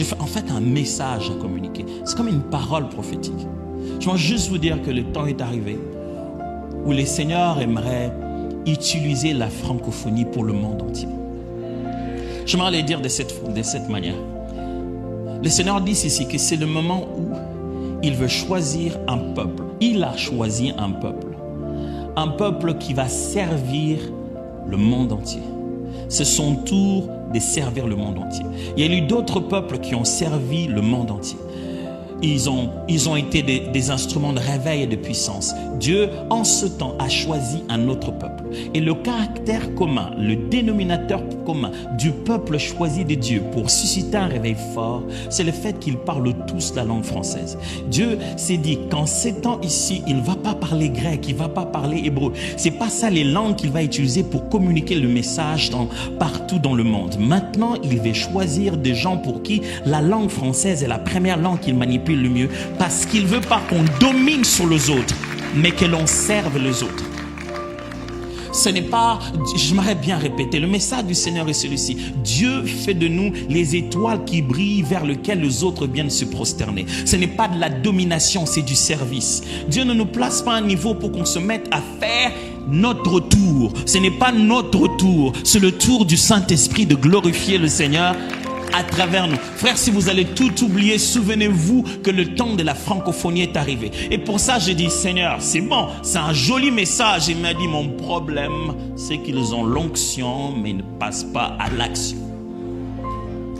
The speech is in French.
J'ai en fait un message à communiquer. C'est comme une parole prophétique. Je veux juste vous dire que le temps est arrivé où les seigneurs aimeraient utiliser la francophonie pour le monde entier. J'aimerais les dire de cette manière. Le Seigneur dit ici que c'est le moment où il veut choisir un peuple. Il a choisi un peuple qui va servir le monde entier. C'est son tour de servir le monde entier. Il y a eu d'autres peuples qui ont servi le monde entier. Ils ont été des instruments de réveil et de puissance. Dieu, en ce temps, a choisi un autre peuple. Et le caractère commun, le dénominateur commun du peuple choisi de Dieu pour susciter un réveil fort, c'est le fait qu'ils parlent tous la langue française. Dieu s'est dit qu'en ces temps ici, il ne va pas parler grec, il ne va pas parler hébreu. C'est pas ça les langues qu'il va utiliser pour communiquer le message partout dans le monde. Maintenant, il va choisir des gens pour qui la langue française est la première langue qu'il manipule le mieux, parce qu'il ne veut pas qu'on domine sur les autres, mais que l'on serve les autres. Ce n'est pas, j'aimerais bien répéter, le message du Seigneur est celui-ci. Dieu fait de nous les étoiles qui brillent vers lesquelles les autres viennent se prosterner. Ce n'est pas de la domination, c'est du service. Dieu ne nous place pas à un niveau pour qu'on se mette à faire notre tour. Ce n'est pas notre tour, c'est le tour du Saint-Esprit de glorifier le Seigneur à travers nous. Frères, si vous allez tout oublier, souvenez-vous que le temps de la francophonie est arrivé. Et pour ça, j'ai dit, Seigneur, c'est bon, c'est un joli message. Il m'a dit, mon problème, c'est qu'ils ont l'onction, mais ils ne passent pas à l'action.